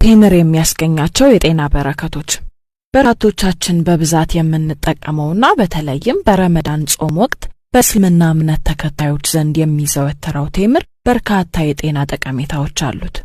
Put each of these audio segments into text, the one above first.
ቴምር የሚያስገኛቸው የጤና በረከቶች በርካቶቻችን በብዛት የምንጠቀመውና በተለይም በረመዳን ጾም ወቅት በእስልምና እምነት ተከታዮች ዘንድ የሚዘወተረው ቴምር በርካታ የጤና ጠቀሜታዎች አሉት።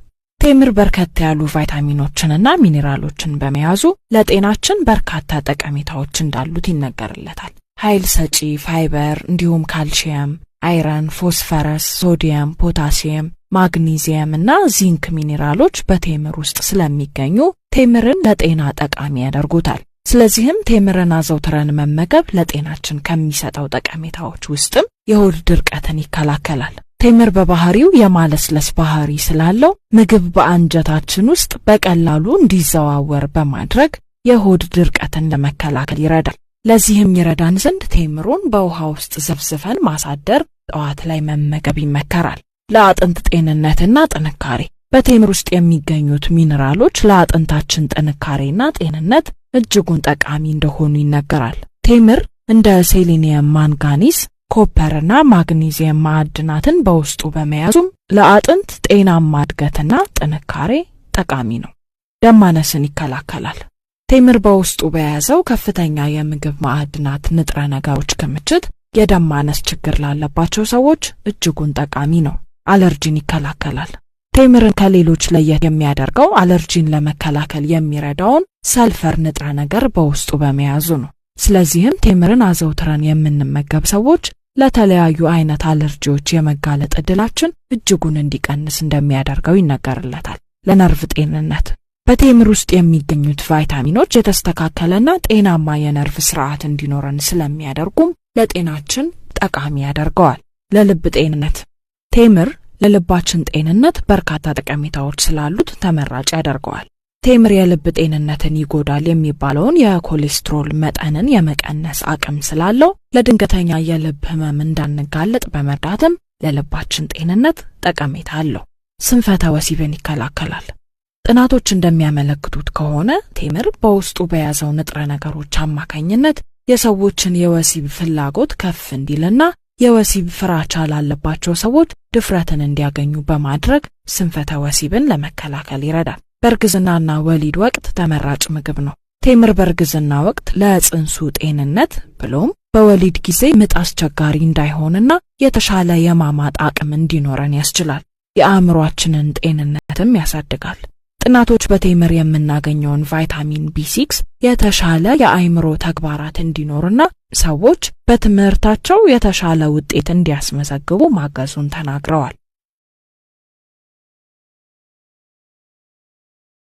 ቴምር በርከት ያሉ ቫይታሚኖችንና ሚኒራሎችን በመያዙ ለጤናችን በርካታ ጠቀሜታዎች እንዳሉት ይነገርለታል። ኃይል ሰጪ ፋይበር እንዲሁም ካልሲየም፣ አይረን፣ ፎስፈረስ፣ ሶዲየም፣ ፖታሲየም፣ ማግኒዚየም እና ዚንክ ሚኒራሎች በቴምር ውስጥ ስለሚገኙ ቴምርን ለጤና ጠቃሚ ያደርጉታል። ስለዚህም ቴምርን አዘውትረን መመገብ ለጤናችን ከሚሰጠው ጠቀሜታዎች ውስጥም የሆድ ድርቀትን ይከላከላል። ቴምር በባህሪው የማለስለስ ባህሪ ስላለው ምግብ በአንጀታችን ውስጥ በቀላሉ እንዲዘዋወር በማድረግ የሆድ ድርቀትን ለመከላከል ይረዳል። ለዚህም ይረዳን ዘንድ ቴምሩን በውሃ ውስጥ ዘፍዝፈን ማሳደር ጠዋት ላይ መመገብ ይመከራል። ለአጥንት ጤንነትና ጥንካሬ በቴምር ውስጥ የሚገኙት ሚኒራሎች ለአጥንታችን ጥንካሬና ጤንነት እጅጉን ጠቃሚ እንደሆኑ ይነገራል። ቴምር እንደ ሴሊኒየም፣ ማንጋኒዝ፣ ኮፐርና ማግኒዚየም ማዕድናትን በውስጡ በመያዙም ለአጥንት ጤናማ እድገትና ጥንካሬ ጠቃሚ ነው። ደም ማነስን ይከላከላል። ቴምር በውስጡ በያዘው ከፍተኛ የምግብ ማዕድናት ንጥረ ነገሮች ክምችት የደም ማነስ ችግር ላለባቸው ሰዎች እጅጉን ጠቃሚ ነው። አለርጂን ይከላከላል። ቴምርን ከሌሎች ለየት የሚያደርገው አለርጂን ለመከላከል የሚረዳውን ሰልፈር ንጥረ ነገር በውስጡ በመያዙ ነው። ስለዚህም ቴምርን አዘውትረን የምንመገብ ሰዎች ለተለያዩ አይነት አለርጂዎች የመጋለጥ ዕድላችን እጅጉን እንዲቀንስ እንደሚያደርገው ይነገርለታል። ለነርቭ ጤንነት በቴምር ውስጥ የሚገኙት ቫይታሚኖች የተስተካከለና ጤናማ የነርቭ ስርዓት እንዲኖረን ስለሚያደርጉም ለጤናችን ጠቃሚ ያደርገዋል። ለልብ ጤንነት ቴምር ለልባችን ጤንነት በርካታ ጠቀሜታዎች ስላሉት ተመራጭ ያደርገዋል። ቴምር የልብ ጤንነትን ይጎዳል የሚባለውን የኮሌስትሮል መጠንን የመቀነስ አቅም ስላለው ለድንገተኛ የልብ ህመም እንዳንጋለጥ በመርዳትም ለልባችን ጤንነት ጠቀሜታ አለው። ስንፈተ ወሲብን ይከላከላል። ጥናቶች እንደሚያመለክቱት ከሆነ ቴምር በውስጡ በያዘው ንጥረ ነገሮች አማካኝነት የሰዎችን የወሲብ ፍላጎት ከፍ እንዲልና የወሲብ ፍራቻ ላለባቸው ሰዎች ድፍረትን እንዲያገኙ በማድረግ ስንፈተ ወሲብን ለመከላከል ይረዳል። በእርግዝናና ወሊድ ወቅት ተመራጭ ምግብ ነው። ቴምር በእርግዝና ወቅት ለጽንሱ ጤንነት ብሎም በወሊድ ጊዜ ምጥ አስቸጋሪ እንዳይሆንና የተሻለ የማማጥ አቅም እንዲኖረን ያስችላል። የአእምሮአችንን ጤንነትም ያሳድጋል። ጥናቶች በቴምር የምናገኘውን ቫይታሚን B6 የተሻለ የአእምሮ ተግባራት እንዲኖርና ሰዎች በትምህርታቸው የተሻለ ውጤት እንዲያስመዘግቡ ማገዙን ተናግረዋል።